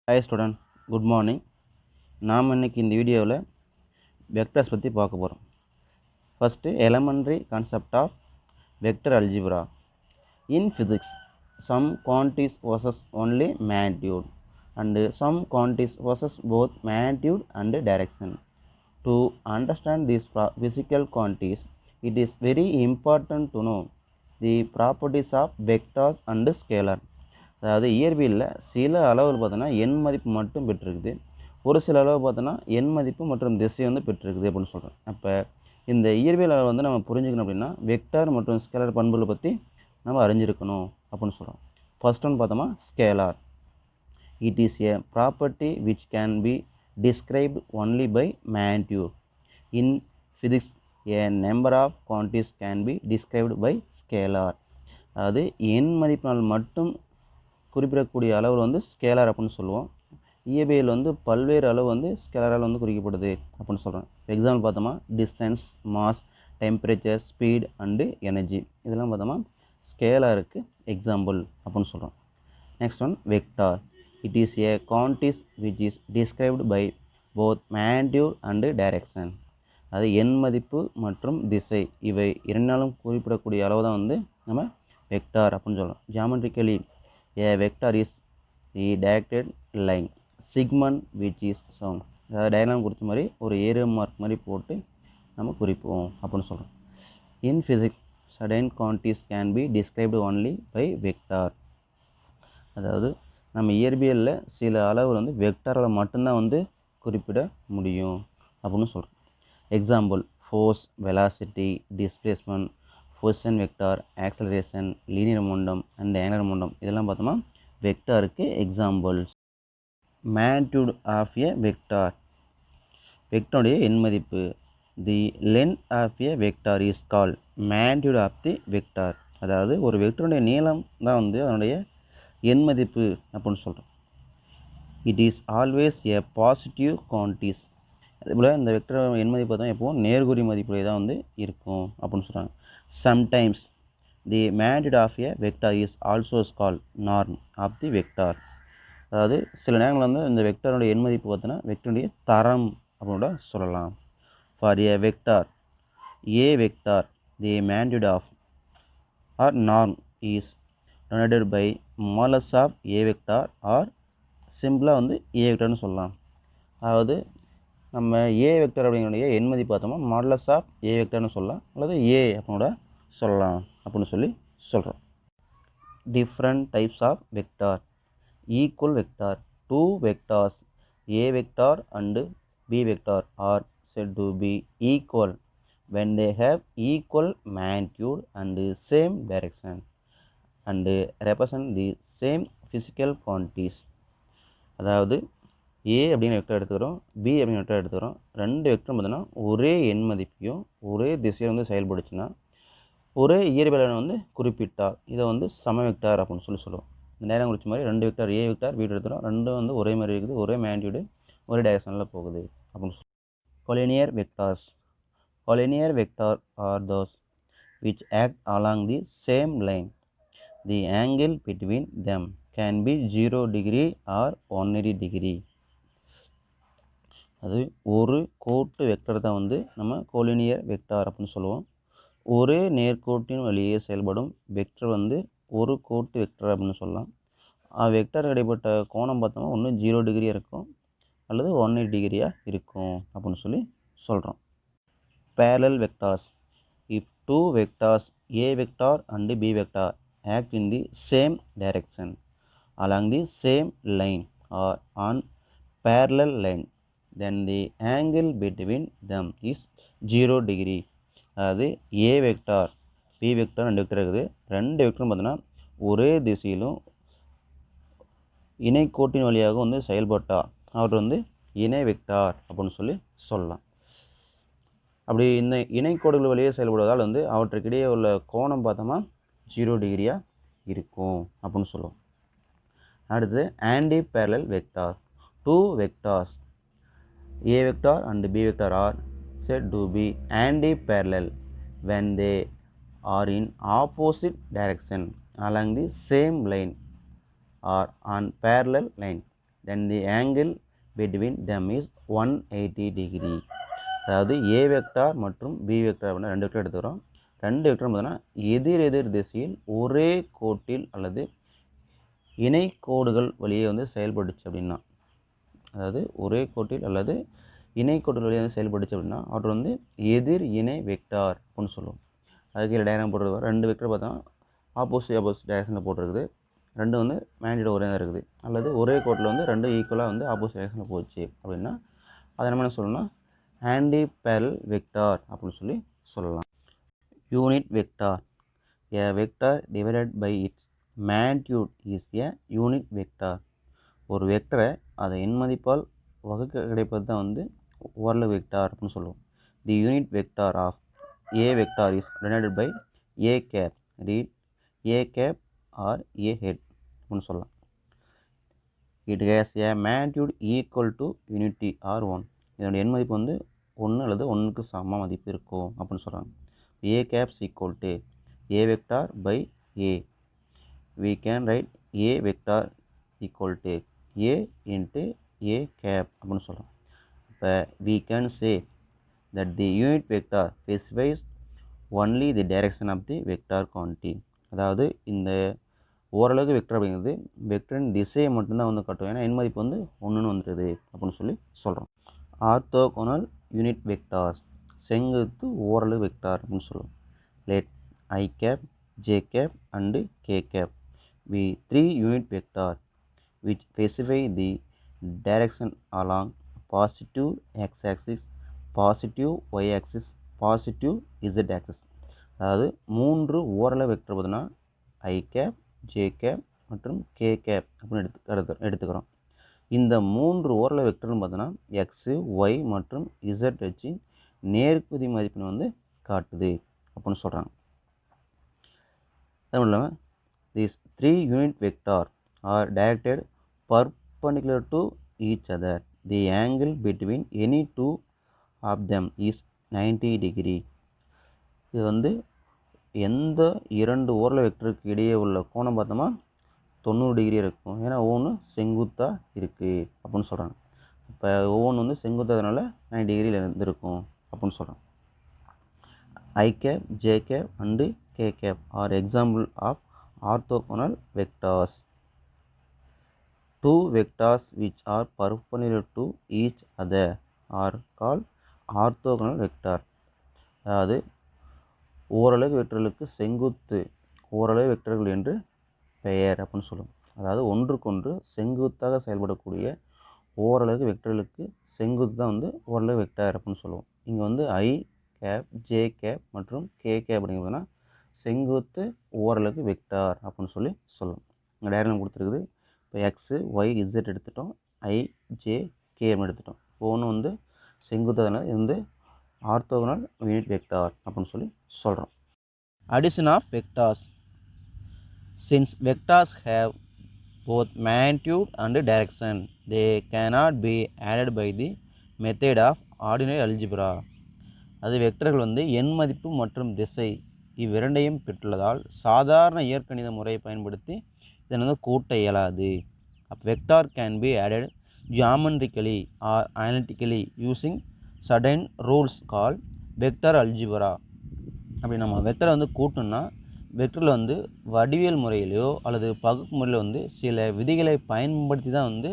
Hi student, good morning. நாம் இன்றைக்கி இந்த வீடியோவில் வெக்டர்ஸ் பற்றி பார்க்க போகிறோம். First elementary concept of vector algebra. In physics, some quantities possess only magnitude and some quantities possess both magnitude and direction. To understand these physical quantities, it is very important to know the properties of vectors and scalar. அதாவது இயற்பியலில் சில அளவுகள் பார்த்தோன்னா எண் மதிப்பு மட்டும் பெற்றிருக்குது, ஒரு சில அளவு பார்த்தோன்னா எண் மதிப்பு மற்றும் திசை வந்து பெற்றிருக்குது அப்படின்னு சொல்கிறோம். அப்போ இந்த இயற்பியல் அளவு வந்து நம்ம புரிஞ்சுக்கணும் அப்படின்னா வெக்டார் மற்றும் ஸ்கேலார் பண்புகளை பற்றி நம்ம அறிஞ்சிருக்கணும் அப்படின்னு சொல்கிறோம். ஃபர்ஸ்ட் ஒன் பார்த்தோமா scalar. It is a property which can be described only by magnitude. In physics a number of quantities can be described by scalar. அதாவது எண் மதிப்பினால் மட்டும் குறிப்பிடக்கூடிய அளவு வந்து ஸ்கேலார் அப்படின்னு சொல்லுவோம். இயற்பியல் வந்து பல்வேறு அளவு வந்து ஸ்கேலாரால் வந்து குறிக்கப்படுது அப்படின்னு சொல்கிறோம். எக்ஸாம்பிள் பார்த்தோமா distance, mass, temperature, speed and energy, இதெல்லாம் பார்த்தோமா ஸ்கேலாருக்கு எக்ஸாம்பிள் அப்படின்னு சொல்கிறோம். Next one vector. It is a quantity which is described by both magnitude and direction. அது எண் மதிப்பு மற்றும் திசை இவை இரண்டாலும் குறிப்பிடக்கூடிய அளவு தான் வந்து நம்ம வெக்டார் அப்படின்னு சொல்கிறோம். ஜியாமெட்ரிக்கலி a vector is the directed line segment which is shown. அதாவது டயக்ராம் குறித்த மாதிரி ஒரு ஏரோ மார்க் மாதிரி போட்டு நம்ம குறிப்போம் அப்படின்னு சொல்கிறோம். இன் physics certain quantities can be described only by vector. அதாவது நம்ம இயற்பியலில் சில அளவு வந்து வெக்டாரால் மட்டும்தான் வந்து குறிப்பிட முடியும் அப்படின்னு சொல்கிறோம். Example force, velocity, displacement, position vector, acceleration, linear momentum and angular momentum, இதெல்லாம் பார்த்தோமா வெக்டாருக்கு examples. Magnitude of A vector. வெக்டருடைய எண் மதிப்பு. The length of A vector is called magnitude of the vector. அதாவது ஒரு வெக்டருடைய நீளம் தான் வந்து அதனுடைய எண் மதிப்பு அப்படின்னு சொல்கிறோம். It is always a positive quantity. அதேபோல் இந்த வெக்டர் எண் மதிப்பு பார்த்தா எப்போவும் நேர்குறி மதிப்புடைய தான் வந்து இருக்கும் அப்படின்னு சொல்கிறாங்க. Sometimes the magnitude of a vector is also called norm of the vector. அதாவது சில நேரங்களில் வந்து இந்த வெக்டருடைய எண் மதிப்பு பார்த்தோன்னா வெக்டருடைய தரம் அப்படின்னா சொல்லலாம். For A vector A vector the magnitude of or norm is denoted by modulus of a vector or சிம்பிளாக வந்து ஏ வெக்டர்னு சொல்லலாம். அதாவது நம்ம ஏ வெக்டர் அப்படிங்கிற எண் மதிப்பு பார்த்தோம்னா மாடுலஸ் ஆஃப் ஏ வெக்டர்னு சொல்லலாம், அல்லது ஏ அப்படின்னோட சொல்லலாம் அப்படின்னு சொல்லி சொல்கிறோம். Different types of vector. Equal vector. Two vectors A vector and B vector are said to be equal when they have equal magnitude and same direction and represent the same physical quantities. அதாவது ஏ அப்படிங்கிற vector எடுத்துக்கிறோம், B அப்படிங்கிற vector எடுத்துக்கிறோம். ரெண்டு வெக்டரும் பார்த்தோன்னா ஒரே எண் மதிப்பையும் ஒரே திசையில் வந்து செயல்படுச்சுன்னா ஒரே இயற்பியலை வந்து குறிப்பிட்டால் இதை வந்து சம வெக்டார் அப்படின்னு சொல்லுவோம். இந்த நேரம் குறித்த மாதிரி ரெண்டு வெக்டார் ஏ வெக்டார் பி எடுத்துகிறோம், ரெண்டும் வந்து ஒரே மாதிரி இருக்குது, ஒரே மேக்னிடியூடு ஒரே டைரக்ஷனில் போகுது அப்படின்னு சொல்லுவோம். Collinear vectors. Collinear vector are those which act along the same line. The angle between them can be 0 degree or 180 degree. அது ஒரு கோட்டு வெக்டர் தான் வந்து நம்ம கோலினியர் வெக்டார் அப்படின்னு சொல்லுவோம். ஒரே நேர்கோட்டின் வழியே செயல்படும் வெக்டர் வந்து ஒரு கோட்டு வெக்டர் அப்படின்னு சொல்லலாம். வெக்டர் இடைப்பட்ட கோணம் பார்த்தோம்னா ஒன்று 0 டிகிரி இருக்கும் அல்லது 180 டிகிரியாக இருக்கும் அப்படின்னு சொல்லி சொல்கிறோம். Parallel vectors. If two vectors A vector and B vector act in the same direction along the same line or on parallel line, then the angle between them is 0 degree. அதாவது ஏ vector B vector ரெண்டு vector இருக்குது, ரெண்டு வெக்டரும் பார்த்தோன்னா ஒரே திசையிலும் இணைக்கோட்டின் வழியாக வந்து செயல்பட்டால் அவர் வந்து இணை வெக்டார் அப்படின்னு சொல்லி சொல்லலாம். அப்படி இந்த இணைக்கோடுகள் வழியே செயல்படுவதால் வந்து அவற்றுக்கிடையே உள்ள கோணம் பார்த்தோம்னா 0 டிகிரியாக இருக்கும் அப்படின்னு சொல்லுவோம். அடுத்து anti parallel vector. Two vectors A vector and B vector are said to be anti-parallel when they are in opposite direction along the same line or on parallel line. then the angle between them is 180 degree. அதாவது ஏ vector மற்றும் B vector அப்படின்னா ரெண்டு vector எடுத்துக்கிறோம். ரெண்டு vector பார்த்தோன்னா எதிர் திசையில் ஒரே கோட்டில் அல்லது இணை கோடுகள் வழியே வந்து செயல்பட்டுச்சு அப்படின்னா, அதாவது ஒரே கோட்டில் அல்லது இணை கோடுகள் வழியாக வந்து செயல்பட்டுச்சு அப்படின்னா அவற்றை வந்து எதிர் இணை வெக்டார் அப்படின்னு சொல்லுவோம். அதுக்கு கீழே டயக்ராம் போட்டிருக்கோம். ரெண்டு வெக்டர் பார்த்தா ஆப்போசிட் டைரக்ஷனில் போட்டிருக்குது. ரெண்டும் வந்து மேக்னிடியூட் ஒரே தான் இருக்குது. அல்லது ஒரே கோட்டில் வந்து ரெண்டும் ஈக்குவலாக வந்து ஆப்போசிட் டைரக்ஷனில் போச்சு அப்படின்னா அதை நம்ம என்ன சொல்லணும்னா ஆன்டி பேரலல் வெக்டார் அப்படின்னு சொல்லி சொல்லலாம். Unit vector. A vector divided by its magnitude is a unit vector. ஒரு வெக்டரை அதை எண் மதிப்பால் வகுக்க கிடைப்பது தான் வந்து ஓரளவு வெக்டார் அப்படின்னு சொல்லுவோம். The unit vector of A vector is denoted by A cap. Read A cap or A head அப்படின்னு சொல்லலாம். It has a magnitude equal to unity or 1. இதனுடைய எண் மதிப்பு வந்து 1 அல்லது 1க்கு சம மதிப்பு இருக்கும் அப்படின்னு சொல்கிறாங்க. A cap is equal to A vector by A. We can write A vector equal to A into A cap அப்படின்னு சொல்லலாம். இப்போ we can say that the unit vector specifies only the direction of the vector quantity. அதாவது இந்த ஓரளவு vector அப்படிங்கிறது வெக்டரின் திசையை மட்டும்தான் வந்து காட்டும். ஏன்னா எண் மதிப்பு வந்து 1ன்னு வந்துடுது அப்படின்னு சொல்லி சொல்கிறோம். Orthogonal unit vectors. செங்குத்து ஓரளவு வெக்டார் அப்படின்னு சொல்லுவோம். Let I cap, J cap and K cap be three unit vector which specify the direction along positive x-axis, positive y-axis, positive z-axis. அதாவது மூன்று ஓரளவு வெக்டர் பார்த்தோன்னா I cap, J cap மற்றும் K cap அப்படின்னு எடுத்துக்கிறோம். இந்த மூன்று ஓரளவு வெக்டர்னு பார்த்தோன்னா x, y மற்றும் z வச்சு நேர்குதி மதிப்பினை வந்து காட்டுது அப்படின்னு சொல்கிறாங்க. அதுவும் இல்லாமல் these three unit vector are directed perpendicular to each other. The angle between any two of them is 90 degree. இது வந்து எந்த இரண்டு ஓரளவு வெக்டருக்கு இடையே உள்ள கோணம் பார்த்தோமா 90 டிகிரி இருக்கும். ஏன்னா ஒவ்வொன்று செங்குத்தாக இருக்குது அப்படின்னு சொல்கிறாங்க. இப்போ ஒவ்வொன்று வந்து செங்குத்தாதனால 90 டிகிரியில் இருந்திருக்கும் அப்படின்னு சொல்கிறாங்க. I cap, J cap and K cap are example of orthogonal vectors. Two vectors which are perpendicular to each other are called orthogonal vector. அதாவது ஓரளவு வெக்டர்களுக்கு செங்குத்து ஓரளவு வெக்டர்கள் என்று பெயர் அப்படின்னு சொல்லுவோம். அதாவது ஒன்றுக்கொன்று செங்குத்தாக செயல்படக்கூடிய ஓரளவு வெக்டர்களுக்கு செங்குத்து தான் வந்து ஓரளவு வெக்டர் அப்படின்னு சொல்லுவோம். இங்கே வந்து I கேப், J கேப் மற்றும் K கேப் அப்படிங்கிறதுனா செங்குத்து ஓரளவு வெக்டார் அப்படின்னு சொல்லி சொல்லணும். இங்கே டயக்ராம் கொடுத்துருக்குது. இப்போ எக்ஸு ஒய் இசட் எடுத்துட்டோம், I, J, K எடுத்துட்டோம். ஒன்று வந்து செங்குத்ததுனால இது வந்து ஆர்த்தோகனல் யூனிட் வெக்டார் அப்படின்னு சொல்லி சொல்கிறோம். Addition of vectors. Since vectors have both magnitude and direction, they cannot be added by the method of ordinary algebra. அது வெக்டர்கள் வந்து எண் மதிப்பு மற்றும் திசை இவ்விரண்டையும் பெற்றுள்ளதால் சாதாரண இயற்கணித முறையை பயன்படுத்தி இதனை வந்து கூட்ட இயலாது. Vector can be added geometrically or analytically using certain rules call vector algebra. அப்படி நம்ம வெக்டரை வந்து கூட்டணும்னா வெக்டரில் வந்து வடிவியல் முறையிலையோ அல்லது பகுப்பு முறையில் வந்து சில விதிகளை பயன்படுத்தி தான் வந்து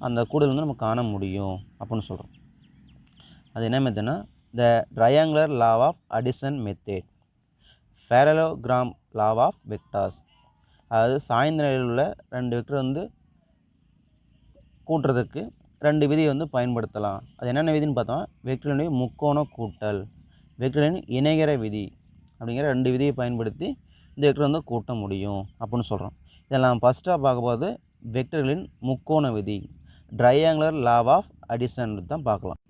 அந்த கூடல் வந்து நம்ம காண முடியும் அப்படின்னு சொல்கிறோம். அது என்ன மெத்தட்னா the triangular law of addition method, parallelogram law of vectors. அதாவது சாய்ந்த நிலையில் உள்ள ரெண்டு வெக்டர் வந்து கூட்டுறதுக்கு ரெண்டு விதியை வந்து பயன்படுத்தலாம். அது என்னென்ன விதின்னு பார்த்தோம், வெக்டரினுடைய முக்கோண கூட்டல், வெக்டரின் இணைகர விதி அப்படிங்கிற ரெண்டு விதியை பயன்படுத்தி இந்த வெக்டர் வந்து கூட்ட முடியும் அப்படின்னு சொல்கிறோம். இதெல்லாம் ஃபஸ்ட்டாக பார்க்கும்போது வெக்டர்களின் முக்கோண விதி, ட்ரையாங்குலர் லா ஆஃப் அடிஷன் தான் பார்க்கலாம்.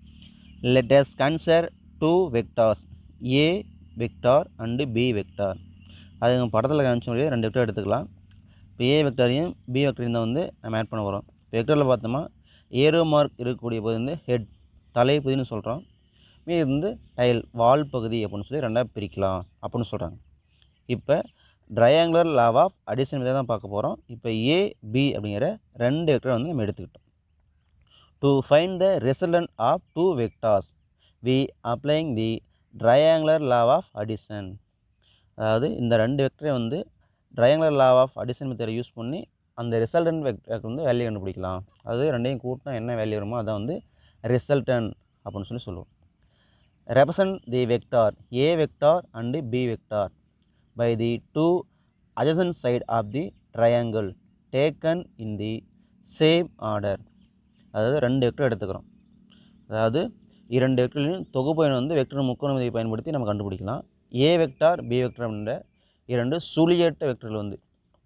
Let us consider two vectors, A vector and B vector. அது படத்தில் காமிச்ச முடியாது ரெண்டு வெக்டர் எடுத்துக்கலாம். இப்போ ஏ வெக்டாரையும் பி வெக்டரையும் தான் வந்து நம்ம ஆட் பண்ண போகிறோம். வெக்டரில் பார்த்தோமா ஏரோ மார்க் இருக்கக்கூடிய போது வந்து ஹெட் தலைப்பகுதின்னு சொல்கிறோம், மீது வந்து டைல் வால் பகுதி அப்படின்னு சொல்லி ரெண்டாக பிரிக்கலாம் அப்படின்னு சொல்கிறாங்க. இப்போ ட்ரையாங்குலர் லா ஆஃப் அடிஷன் தான் பார்க்க போகிறோம். இப்போ ஏ பி அப்படிங்கிற ரெண்டு வெக்டரை வந்து நம்ம எடுத்துக்கிட்டோம். To find the resultant of two vectors, we applying the triangular law of addition. அதாவது இந்த ரெண்டு வெக்டரை வந்து triangular law of addition மெத்தடை யூஸ் பண்ணி அந்த ரிசல்டன்ட் வெக்டருக்கு வந்து வேல்யூ கண்டுபிடிக்கலாம். அது ரெண்டையும் கூட்டினா என்ன வேல்யூ வருமோ அதான் வந்து ரிசல்டன்ட் அப்படின்னு சொல்லுவோம். Represent the vector A vector and B vector by the two adjacent side of the triangle taken in the same order. அதாவது ரெண்டு வெக்டர் எடுத்துக்கிறோம். அதாவது இரண்டு வெக்டர்லையும் தொகுப்பயன் வந்து வெக்டர் முக்கோண விதியை பயன்படுத்தி நம்ம கண்டுபிடிக்கலாம். ஏ வெக்டார் பி வெக்டர் அப்படின்ற இரண்டு சுழியற்ற வெக்டர்கள் வந்து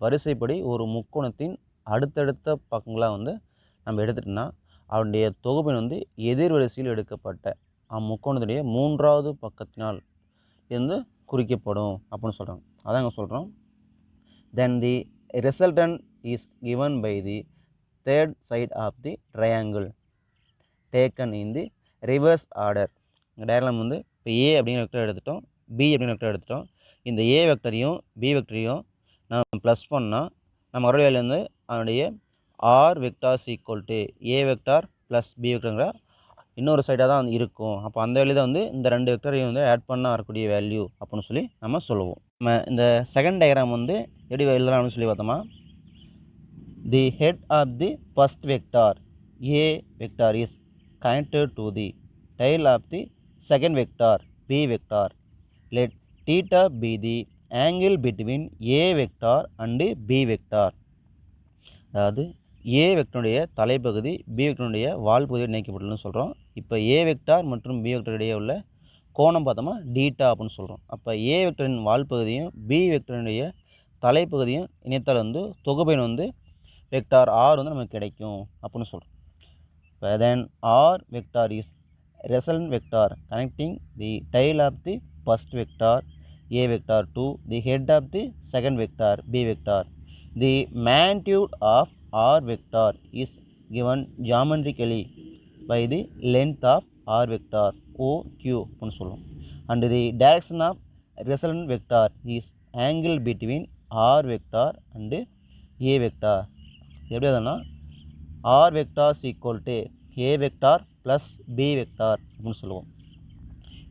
வரிசைப்படி ஒரு முக்கோணத்தின் அடுத்தடுத்த பக்கங்களாக வந்து நம்ம எடுத்துட்டோம்னா அவனுடைய தொகுப்பயன் வந்து எதிர் வரிசையில் எடுக்கப்பட்ட அம்முக்கோணத்துடைய மூன்றாவது பக்கத்தினால் இருந்து குறிக்கப்படும் அப்படின்னு சொல்கிறாங்க. அதான் இங்கே சொல்கிறோம். Then the resultant is given by the third side of the triangle taken in the reverse order. இந்த டயக்ராம் வந்து இப்போ ஏ அப்படிங்கிற வெக்டர் எடுத்துட்டோம், பி அப்படிங்கிற வெக்டர் எடுத்துட்டோம். இந்த ஏ வெக்டரையும் பி வெக்டரையும் நம்ம ப்ளஸ் பண்ணால் நம்ம வர வேலையிலேருந்து அதனுடைய R vectors equal to A vector plus B வெக்டருங்கிற இன்னொரு சைடாக தான் இருக்கும். அப்போ அந்த வேல்யூ தான் வந்து இந்த ரெண்டு வெக்டரையும் வந்து ஆட் பண்ண வரக்கூடிய வேல்யூ அப்படின்னு சொல்லி நம்ம சொல்லுவோம். நம்ம இந்த செகண்ட் டயக்ராம் வந்து எப்படி எழுதலாம் அப்படின்னு சொல்லி பார்த்தோமா, the head of the first vector A vector is connected to the tail of the second vector B vector. Let theta be the angle between A vector and B vector. அதாவது A வெக்டருடைய தலைப்பகுதி B வெக்டருடைய வால் பகுதியை இணைக்கப்பட்டுள்ளன்னு சொல்கிறோம். இப்போ A vector மற்றும் B vector இடையே உள்ள கோணம் பார்த்தோமா theta அப்படின்னு சொல்கிறோம். அப்போ A வெக்டரின் வால் பகுதியும் B வெக்டருடைய தலைப்பகுதியும் இணைத்தால் வந்து தொகுப்பயன் வந்து வெக்டார் ஆர் வந்து நமக்கு கிடைக்கும் அப்படின்னு சொல்கிறோம். இப்போ then R vector is resultant vector connecting the tail of the first vector A vector to the head of the second vector B vector. The magnitude of R vector is given geometrically by the length of R vector OQ அப்படின்னு சொல்லுவோம். And the direction of resultant vector is angle between R vector and A vector. எப்படி அதனா R vectors equal to A vector plus B vector அப்படின்னு சொல்லுவோம்.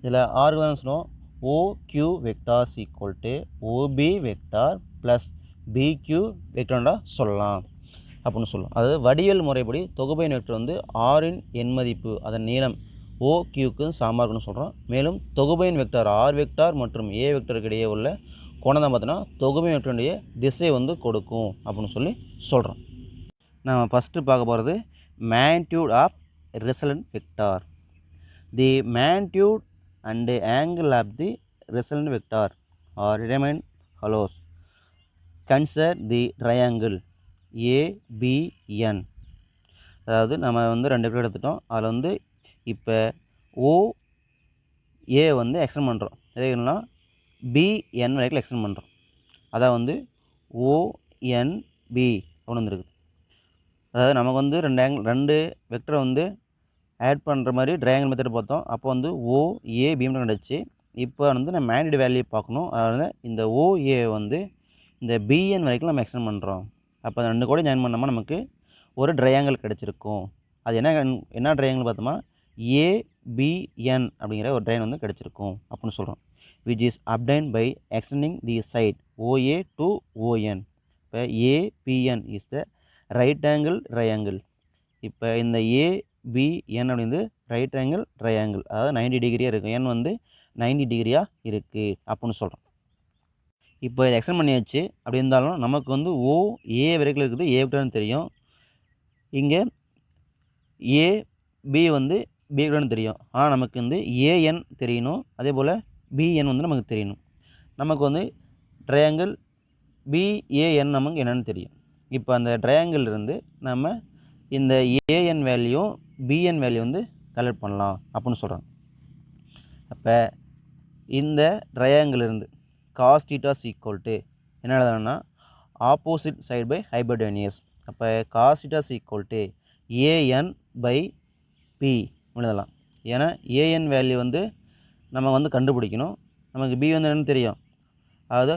இதில் ஆருக்கு தான் சொல்லுவோம் OQ vectors equal to OP vector plus PQ வெக்டார்னா சொல்லலாம் அப்படின்னு சொல்லுவோம். அதாவது வடிவியல் முறைப்படி தொகுப்பயன் வெக்டர் வந்து ஆரின் எண் மதிப்பு அதன் நீளம் ஓக்யூக்கு சமமாக இருக்குன்னு சொல்கிறோம். மேலும் தொகுப்பயன் வெக்டார் ஆர் வெக்டார் மற்றும் ஏ வெக்டருக்கு இடையே உள்ள கோணம் தான் பார்த்தோன்னா தொகுப்பயன் வெக்டருடைய திசை வந்து கொடுக்கும் அப்படின்னு சொல்லி சொல்கிறோம். நம்ம ஃபஸ்ட்டு பார்க்க போகிறது magnitude of resultant vector. The magnitude and angle of the resultant vector are remain follows. Consider the triangle ABN. அதாவது நம்ம வந்து ரெண்டு வெக்டர் எடுத்துட்டோம். அதில் வந்து இப்போ ஓஏ வந்து எக்ஸ்டெண்ட் பண்ணுறோம். எதுனா பிஎன் வரைக்கும் எக்ஸ்டெண்ட் பண்ணுறோம். அதான் வந்து ஓஎன்பி ஒன்று வந்துருக்குது. அதாவது நமக்கு வந்து ரெண்டு வெக்டரை வந்து ஆட் பண்ணுற மாதிரி ட்ரையாங்கிள் மெத்தட் பார்த்தோம். அப்போ வந்து ஓஏ பீம் கிடச்சி. இப்போ வந்து நம்ம மேக்னிடியூட் வேல்யூ பார்க்கணும். அதாவது இந்த ஓஏ வந்து இந்த பிஎன் வரைக்கும் நம்ம எக்ஸ்டெண்ட் பண்ணுறோம். அப்போ அந்த ரெண்டு கூட ஜாயின் பண்ணோம்னா நமக்கு ஒரு ட்ரையாங்கிள் கிடச்சிருக்கும். அது என்ன ட்ரையாங்கிள் பார்த்தோமா ஏபிஎன் அப்படிங்கிற ஒரு ட்ரையாங்கிள் வந்து கிடச்சிருக்கும் அப்படின்னு சொல்கிறோம். Which is obtained by extending the side OA to ON. இப்போ ABN is the right angle triangle. இப்போ இந்த ஏபிஎன் அப்படிங்கிறது ரைட் ஆங்கிள் ட்ரையாங்கிள், அதாவது 90 டிகிரியாக இருக்குது. என் வந்து 90 டிகிரியாக இருக்குது அப்படின்னு சொல்கிறோம். இப்போ இதை எக்ஸ்டெண்ட் பண்ணியாச்சு. அப்படி இருந்தாலும் நமக்கு வந்து ஓஏ வரைக்கும் இருக்குது ஏ வெக்டர்னு தெரியும். இங்கே ஏபி வந்து பி வெக்டர்னு தெரியும். ஆனால் நமக்கு வந்து ஏஎன் தெரியணும். அதே போல் பிஎன் வந்து நமக்கு தெரியணும். நமக்கு வந்து ட்ரையாங்கிள் பிஏஎன் நமக்கு என்னென்னு தெரியும். இப்போ அந்த ட்ரையாங்கிள் இருந்து நம்ம இந்த ஏஎன் வேல்யூ பிஎன் வேல்யூ வந்து கலெக்ட் பண்ணலாம் அப்படின்னு சொல்கிறாங்க. அப்போ இந்த ட்ரையாங்கிள் இருந்து காஸ் தீட்டாஸ் ஈக்குவல் டு என்ன எழுதணும்னா ஆப்போசிட் சைடு பை ஹைபர்டேனியஸ். அப்போ cos theta's equal to AN by B எழுதலாம். ஏன்னா ஏஎன் வேல்யூ வந்து நம்ம வந்து கண்டுபிடிக்கணும். நமக்கு பி வந்து என்னென்னு தெரியும், அதாவது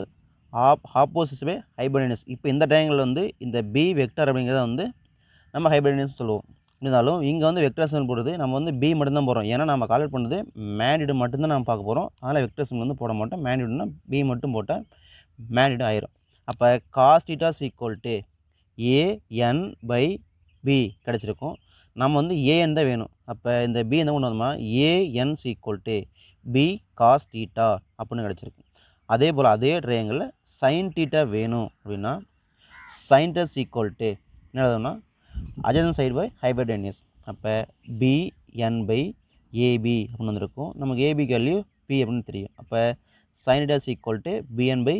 ஆப்போசிட் பை ஹைபர்டேனியஸ். இப்போ இந்த ட்ரையாங்கிள் வந்து இந்த பி வெக்டர் அப்படிங்கிறத வந்து நம்ம ஹைபர்டேனியஸ் சொல்லுவோம். இருந்தாலும் இங்கே வந்து வெக்டர் சிம்பிள் போடுறது நம்ம வந்து பி மட்டும்தான் போடுறோம். ஏன்னா நம்ம கால்குலேட் பண்ணுறது மேக்னிட்யூட் மட்டும்தான் நம்ம பார்க்க போகிறோம். அதனால் வெக்டர் சிம்பிள் வந்து போட மாட்டோம். மேக்னிட்யூட்னா பி மட்டும் போட்டால் மேக்னிட்யூட் ஆயிரும். அப்போ cos θ = an/b கிடச்சிருக்கும். நம்ம வந்து an தான் வேணும். அப்போ இந்த b என்ன கொண்டு வந்தோம்னா an = b cos θ அப்படின்னு கிடச்சிருக்கு. அதே போல் அதே ட்ரையாங்கிளில் sin θ வேணும் அப்படின்னா sin θ = என்ன எழுதணும்னா adjacent side by hypotenuse. அப்போ bn/ab அப்படின்னு வந்திருக்கும். நமக்கு ab வேல்யூ p அப்படின்னு தெரியும். அப்போ sin θ = bn/b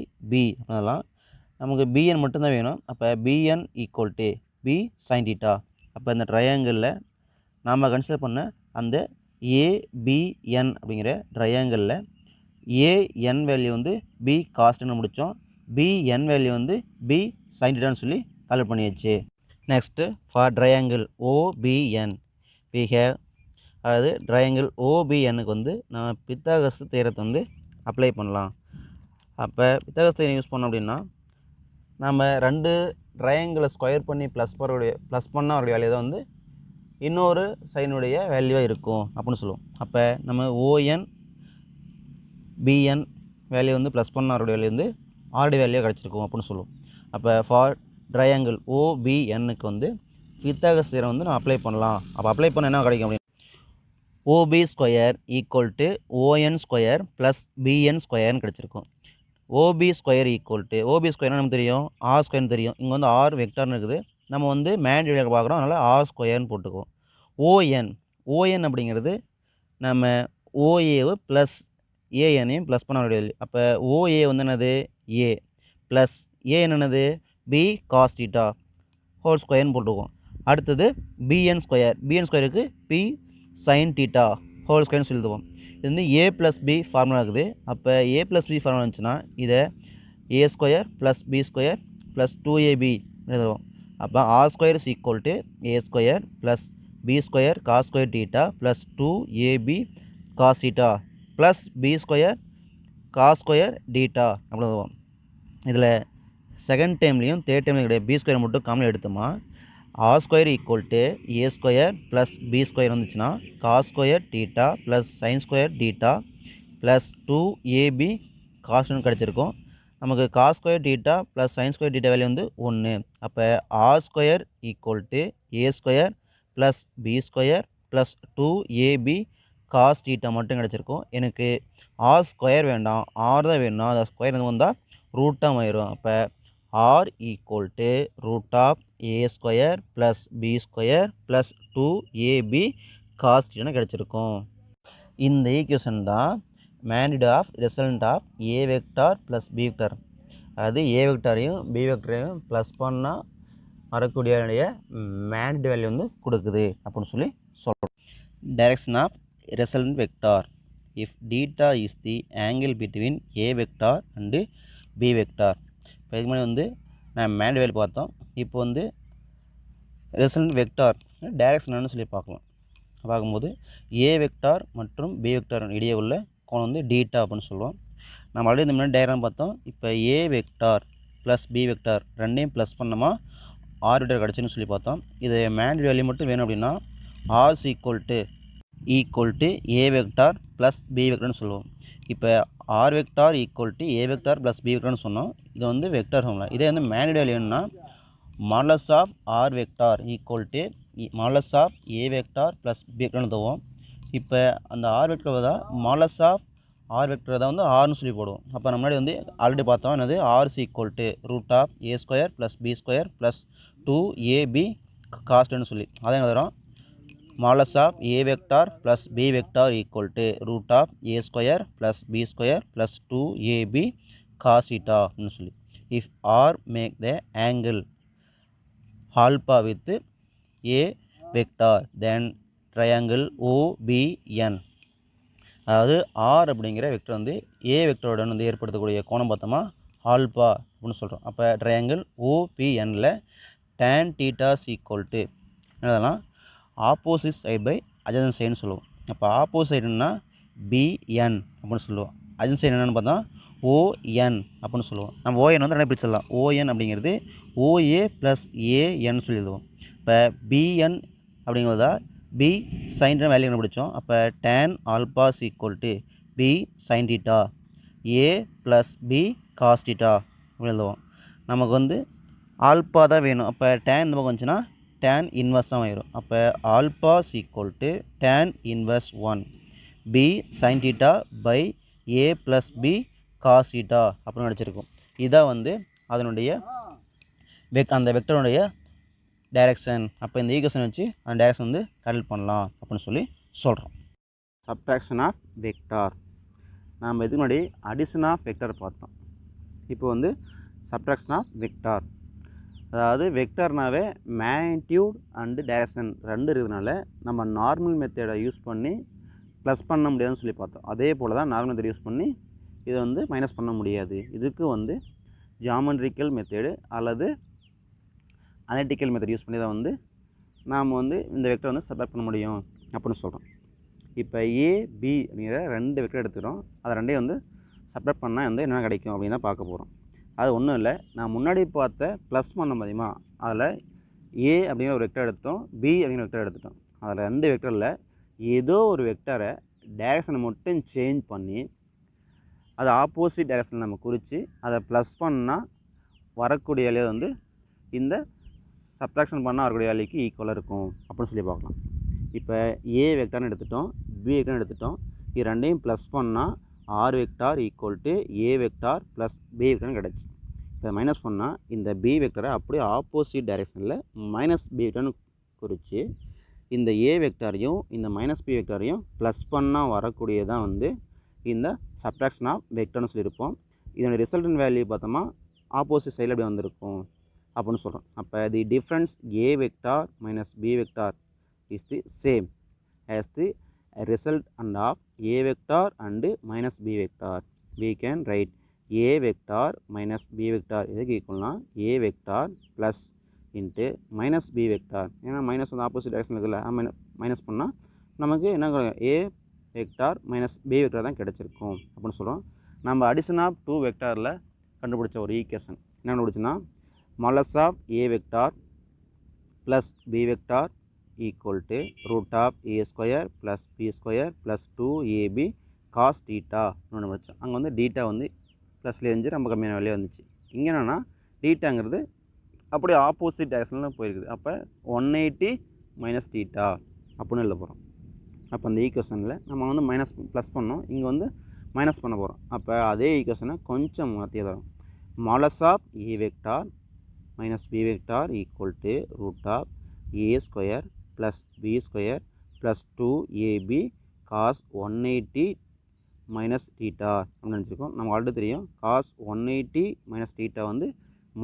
அப்படின்லாம் நமக்கு bn மட்டும்தான் வேணும். அப்போ bn = b sin θ. அப்போ இந்த ட்ரையாங்கிளில் நாம் கன்சிடர் பண்ண அந்த abn அப்படிங்கிற ட்ரையாங்கிளில் an வேல்யூ வந்து b cos θன்னு முடித்தோம். bn வேல்யூ வந்து b sin θன்னு சொல்லி கால்குலேட் பண்ணியாச்சு. Next for triangle OBN we have, அதாவது ட்ரையாங்கிள் OBNக்கு வந்து நம்ம பித்தாகரஸ் தியரத்தை வந்து அப்ளை பண்ணலாம். அப்போ பித்தாகரஸ் தியரம் யூஸ் பண்ணோம் அப்படின்னா நம்ம 2 ட்ரையாங்கிளை ஸ்கொயர் பண்ணி ப்ளஸ் பண்ணால் அவருடைய வேல்யூ தான் வந்து இன்னொரு சைனுடைய வேல்யூவாக இருக்கும் அப்படின்னு சொல்லுவோம். அப்போ நம்ம ON BN வேல்யூ வந்து ப்ளஸ் பண்ண அவருடைய வேல்யூ வந்து ஆர்டி வேல்யூ கிடச்சிருக்கும் அப்படின்னு சொல்லுவோம். அப்போ ஃபார் ட்ரையாங்கிள் OBNக்கு வந்து பித்தாகரஸ் தியரம் வந்து நம்ம அப்ளை பண்ணலாம். அப்போ அப்ளை பண்ண என்ன கிடைக்கும் அப்படின்னு OB² = ON² + BN² கிடச்சிருக்கும். OB² நமக்கு தெரியும் R² தெரியும். இங்கே வந்து R வெக்டார்னு இருக்குது. நம்ம வந்து மேக்னிட்யூட் பார்க்குறோம். அதனால் R² போட்டுக்குவோம். ON அப்படிங்கிறது நம்ம OA ப்ளஸ் ANையும் ப்ளஸ் பண்ண வேண்டியது. அப்போ OA வந்து என்னது A ப்ளஸ் AN என்னது B cos θ ஹோல் ஸ்கொயர்னு போட்டுக்குவோம். அடுத்தது BN²க்கு P sin θ ஹோல் ஸ்கொயர்னு சொல்லிடுவோம். இது வந்து A + B ஃபார்முலா இருக்குது. அப்போ A + B ஃபார்முலா இருந்துச்சுன்னா இதை A² + B² + 2AB எழுதுவோம். அப்போ R² = A² + B² cos² θ + 2AB cos θ + B² cos² θ அப்படி எழுதுவோம். இதில் செகண்ட் டைம்லையும் தேர்ட் டைம்லையும் கிடையாது, B² மட்டும் காமன் எடுத்தோமா R² = A² + B² வந்துச்சுன்னா cos² θ + sin² θ + 2AB cos கிடச்சிருக்கும். நமக்கு cos² θ + sin² θ வேல்யூ வந்து 1. அப்போ R² = A² + B² + 2AB cos θ மட்டும் கிடச்சிருக்கும். எனக்கு R² வேண்டாம், R தான் வேணும். அந்த ஸ்கொயர் வந்து வந்தால் ரூட்டாக ஆயிரும். அப்போ R = √A² + B² + 2AB cos θன்னு கிடச்சிருக்கும். இந்த ஈக்குவேஷன் தான் magnitude of result of A vector + B vector. அதாவது A வெக்டாரையும் B வெக்டாரையும் ப்ளஸ் பண்ணால் வரக்கூடிய மேக்னிட்யூட் வேல்யூ வந்து கொடுக்குது அப்படின்னு சொல்லி சொல்கிறோம். Direction of result vector. If θ is the angle between A vector and B vector. இப்போ இதுக்கு முன்னாடி வந்து நான் மேக்னிட்யூட் வேல்யூ பார்த்தோம். இப்போ வந்து ரிசல்ட் வெக்டார் டைரக்ஷன் சொல்லி பார்க்கும்போது A வெக்டார் மற்றும் B வெக்டார் இடையே உள்ள கோணம் வந்து θ அப்படின்னு சொல்லுவோம். நம்ம ஆல்ரெடி இந்த முன்னாடி டயக்ராம் பார்த்தோம். இப்போ A வெக்டார் + B வெக்டார் ரெண்டையும் ப்ளஸ் பண்ணோமா R வெக்டார் கிடச்சுன்னு சொல்லி பார்த்தோம். இது மேக்னிட்யூட் வேல்யூ மட்டும் வேணும் அப்படின்னா R = A வெக்டார் + B வெக்டார்னு சொல்லுவோம். இப்போ R vector = A vector + B வெக்டார்னு சொன்னோம். இது வந்து வெக்டார் ஃபார்முலா. இதே வந்து மேக்னிட்யூட் வேல்யூன்னா modulus of R vector = modulus of A vector + B வெக்டார்னு தருவோம். இப்போ அந்த R வெக்டார் தான் மாடுலஸ் ஆஃப் R வெக்டார் தான் வந்து Rன்னு சொல்லி போடுவோம். அப்போ நம்ம முன்னாடி வந்து ஆல்ரெடி பார்த்தோம் என்னது R = √A² + B² + 2AB cos θன்னு சொல்லி அதான் எழுதுகிறோம். Modulus of A vector + B vector = √A² + B² + 2AB cos θ அப்படின்னு சொல்லி. If R make the angle alpha with A vector then triangle OBN. அதாவது R அப்படிங்கிற வெக்டர் வந்து A வெக்டருடன் வந்து ஏற்படுத்தக்கூடிய கோணம் பார்த்தோமா ஆல்பா அப்படின்னு சொல்கிறோம். அப்போ ட்ரையாங்கிள் OPNல tan θ என்னதெல்லாம் ஆப்போசிட் சைட் பை adjacent சைடுன்னு சொல்லுவோம். அப்போ ஆப்போசிட் சைடுன்னா BN அப்படின்னு சொல்லுவோம். adjacent சைடு என்னென்னு பார்த்தா ON அப்படின்னு சொல்லுவோம். நம்ம ON வந்து ரெண்டு பிரிச்சிடலாம். ON அப்படிங்கிறது OA + AN சொல்லி எழுதுவோம். இப்போ BN அப்படிங்கிறதா பி சைன் வேல்யூ கண்டுபிடிச்சோம். அப்போ tan alpha is equal to B sine theta A plus B cos theta அப்படி எழுதுவோம். நமக்கு வந்து ஆல்பா தான் வேணும். அப்போ tan இந்த பக்கம் வந்துச்சுன்னா tan இன்வர்ஸ் தான் ஆயிரும். அப்போ alpha is equal to tan inverse 1 B sine theta by A plus B cos theta அப்படின்னு நினச்சிருக்கோம். இதான் வந்து அதனுடைய அந்த வெக்டருடைய டைரக்ஷன். அப்போ இந்த ஈக்குவேஷன் வச்சு அந்த டைரக்ஷன் வந்து கல்குலேட் பண்ணலாம் அப்படின்னு சொல்லி சொல்கிறோம். Subtraction of vector. நாம் இதுக்கு முன்னாடி அடிஷன் ஆஃப் வெக்டார் பார்த்தோம். இப்போ வந்து சப்ட்ராக்ஷன் ஆஃப் வெக்டார். அதாவது வெக்டார்னாவே மேக்னிடியூட் அண்டு டைரக்ஷன் ரெண்டு இருக்கிறதுனால நம்ம நார்மல் மெத்தடை யூஸ் பண்ணி ப்ளஸ் பண்ண முடியாதுன்னு சொல்லி பார்த்தோம். அதே போல் தான் நார்மல் மெத்தட் யூஸ் பண்ணி இதை வந்து மைனஸ் பண்ண முடியாது. இதுக்கு வந்து ஜியாமெட்ரிக்கல் மெத்தடு அல்லது அனலிட்டிக்கல் மெத்தட் யூஸ் பண்ணி தான் வந்து நாம் வந்து இந்த வெக்டர் வந்து சப்ட்ராக்ட் பண்ண முடியும் அப்படின்னு சொல்கிறோம். இப்போ ஏ பி அப்படிங்கிற ரெண்டு வெக்டர் எடுத்துக்கிறோம். அதை ரெண்டையும் வந்து சப்ட்ராக்ட் பண்ணால் வந்து என்ன கிடைக்கும் அப்படின்னு தான் பார்க்க போகிறோம். அது ஒன்றும் இல்லை, நான் முன்னாடி பார்த்த ப்ளஸ் பண்ண மதியமா அதில் ஏ அப்படிங்கிற ஒரு வெக்டர் எடுத்துட்டோம், பி அப்படிங்கிற வெக்டர் எடுத்துட்டோம். அதில் ரெண்டு வெக்டரில் ஏதோ ஒரு வெக்டரை டைரக்ஷனை மட்டும் சேஞ்ச் பண்ணி அதை ஆப்போசிட் டைரக்ஷனில் நம்ம குறித்து அதை ப்ளஸ் பண்ணால் வரக்கூடிய வேலையை வந்து இந்த சப்ட்ராக்ஷன் பண்ணால் வரக்கூடிய வேலைக்கு ஈக்குவலாக இருக்கும் அப்படின்னு சொல்லி பார்க்கலாம். இப்போ ஏ வெக்டார்னு எடுத்துட்டோம், பி வெக்டார்னு எடுத்துட்டோம். இது ரெண்டையும் ப்ளஸ் பண்ணால் R vector equal to A vector plus B வெக்டார்னு கிடச்சி. இப்போ மைனஸ் பண்ணால் இந்த பி வெக்டரை அப்படியே ஆப்போசிட் டைரெக்ஷனில் மைனஸ் பி வெக்டார்னு குறித்து இந்த ஏ வெக்டாரையும் இந்த மைனஸ் பி வெக்டாரையும் ப்ளஸ் பண்ணால் வரக்கூடியதான் வந்து இந்த சப்ட்ராக்ஷன் ஆஃப் வெக்டர்னு சொல்லியிருப்போம். இதனுடைய ரிசல்டன் வேல்யூ பார்த்தோமா ஆப்போசிட் சைடில் அப்படி வந்திருக்கும் அப்படின்னு சொல்கிறோம். அப்போ the difference A vector minus B vector is the same as the result and of a vector and minus b vector. We can write a vector minus b vector இதுக்கு ஈக்குவல்னா a vector plus into minus b vector. ஏன்னா minus வந்து opposite direction இருக்குல்ல, minus பண்ணால் நமக்கு என்ன a vector minus b vector தான் கிடச்சிருக்கும் அப்படின்னு சொல்கிறோம். நம்ம அடிஷன் ஆஃப் டூ வெக்டாரில் கண்டுபிடிச்ச ஒரு ஈக்குவேஷன் என்ன கண்டுபிடிச்சுன்னா modulus of a vector plus b vector equal to root of a square plus b square plus 2ab cos theta ஒன்று வச்சோம். அங்கே வந்து டீட்டா வந்து ப்ளஸில் இருந்துச்சு, ரொம்ப கம்மியான வேலையாக வந்துச்சு. இங்கே என்னென்னா டீட்டாங்கிறது அப்படியே ஆப்போசிட் டைரக்ஷனில் போயிருக்குது. அப்போ 180 மைனஸ் டீட்டா அப்படின்னு எழுத போகிறோம். அப்போ அந்த ஈக்குவேஷனில் நம்ம வந்து மைனஸ் ப்ளஸ் பண்ணோம், இங்கே வந்து மைனஸ் பண்ண போகிறோம். அப்போ அதே ஈக்குவேஷனை கொஞ்சம் மாற்றி தரோம். Modulus of A vector minus B vector equal to root of A square plus b square plus 2ab cos 180 minus theta அப்படின்னு நினச்சிருக்கோம். நம்ம ஆல்ரெடி தெரியும் cos 180 minus theta வந்து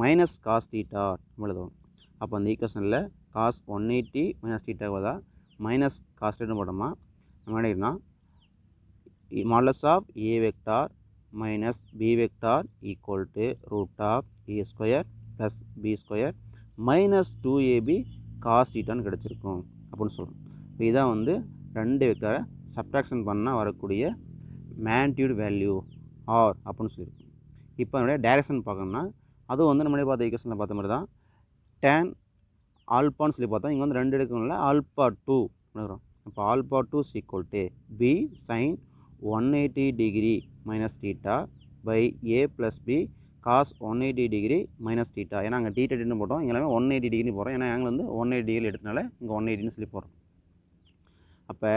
மைனஸ் காஸ் தீட்டா எழுதுவோம். அப்போ அந்த ஈக்குவேஷனில் cos 180 minus theta தான் minus cos தீட்டான்னு போட்டோமா நம்ம என்ன modulus of A vector minus B vector equal to root of A square plus B square minus 2ab cos தீட்டான்னு கிடச்சிருக்கும் அப்படின்னு சொல்கிறோம். இப்போ இதான் வந்து ரெண்டு வெக்டாரை சப்ட்ராக்ஷன் பண்ணால் வரக்கூடிய மேக்னிடியூட் வேல்யூ ஆர் அப்படின்னு சொல்லியிருக்கோம். இப்போ அதனுடைய டைரக்ஷன் பார்க்கணும்னா அதுவும் வந்து நம்மளே பார்த்த ஈக்குவேஷனில் பார்த்த மாதிரி தான் tan ஆல்பான்னு சொல்லி பார்த்தோம். இங்கே வந்து ரெண்டு எடுக்கணும்ல ஆல்பா 2 பண்ணுறோம். அப்போ alpha 2 is equal to B sine 180 degree minus theta by A plus B cos 180 degree minus theta. ஏன்னா அங்கே டீட்டா டின்னு போட்டோம், இங்கே எல்லாமே 180 டிகிரி போகிறோம். ஏன்னா ஆங்கிள் வந்து 180 டிகிரி எடுத்தனால இங்கே 180ன்னு சொல்லி போகிறோம். அப்போ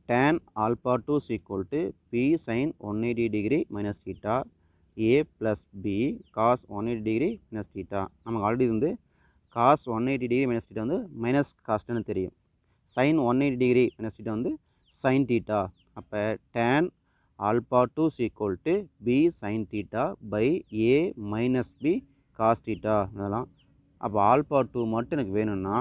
tan alpha 2 is equal to B sine 180 degree minus theta A plus B cos 180 degree minus theta. நமக்கு ஆல்ரெடி வந்து காஸ் 180 டிகிரி மைனஸ் டீட்டா வந்து மைனஸ் காஸ்ட்டுன்னு தெரியும். சைன் 180 டிகிரி மைனஸ் டீட்டா வந்து சைன் டீட்டா. அப்போ tan alpha 2 is equal to b sin theta by a minus b cos theta அதெல்லாம். அப்போ alpha 2 மட்டும் எனக்கு வேணும்னா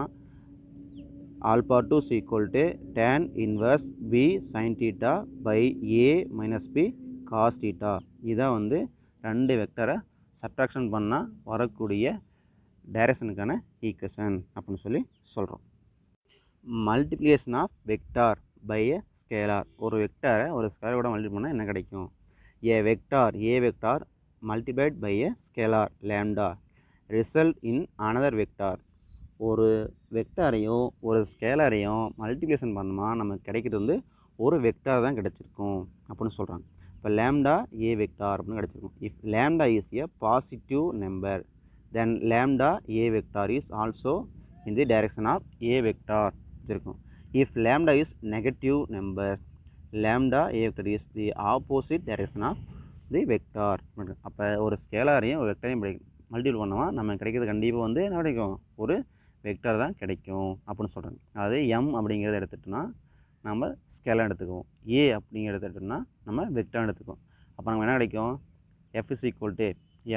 alpha 2 is equal to tan inverse b sin theta by a minus b cos theta. இதான் வந்து ரெண்டு வெக்டரை சப்ட்ராக்ஷன் பண்ணால் வரக்கூடிய டைரக்ஷனுக்கான ஈக்குவேஷன் அப்படின்னு சொல்லி சொல்கிறோம். Multiplication of vector by a scalar. ஒரு வெக்டாரை ஒரு ஸ்கேலரோட மல்டிப்ளை பண்ணால் என்ன கிடைக்கும்? A vector multiplied by a scalar lambda result in another vector. ஒரு வெக்டாரையும் ஒரு ஸ்கேலரையும் மல்டிப்ளிகேஷன் பண்ணோமா நமக்கு கிடைக்கிறது வந்து ஒரு வெக்டார் தான் கிடைச்சிருக்கும் அப்படின்னு சொல்கிறாங்க. இப்போ லேம்டா ஏ வெக்டார் அப்படின்னு கிடைச்சிருக்கும். If lambda is a positive number then lambda A vector is also in the direction of A vector இருக்கும். If lambda is negative number lambda A vector is the opposite direction of the vector. அப்போ ஒரு ஸ்கேலாரையும் ஒரு வெக்டாரையும் multiple பண்ணோமா நம்ம கிடைக்கிறது கண்டிப்பாக வந்து என்ன கிடைக்கும், ஒரு வெக்டார் தான் கிடைக்கும் அப்படின்னு சொல்கிறாங்க. அதாவது எம் அப்படிங்கிறத எடுத்துட்டோம்னா நம்ம ஸ்கேலார் எடுத்துக்குவோம், ஏ அப்படிங்கிறத எடுத்துட்டோம்னா நம்ம வெக்டார் எடுத்துக்குவோம். அப்போ நம்ம என்ன கிடைக்கும், F is equal to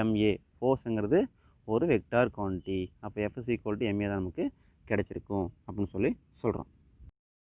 MA. ஃபோர்ஸுங்கிறது ஒரு வெக்டார் குவான்டிட்டி. அப்போ F is equal to MA தான் நமக்கு கிடைச்சிருக்கும் அப்படின்னு சொல்லி சொல்கிறோம்.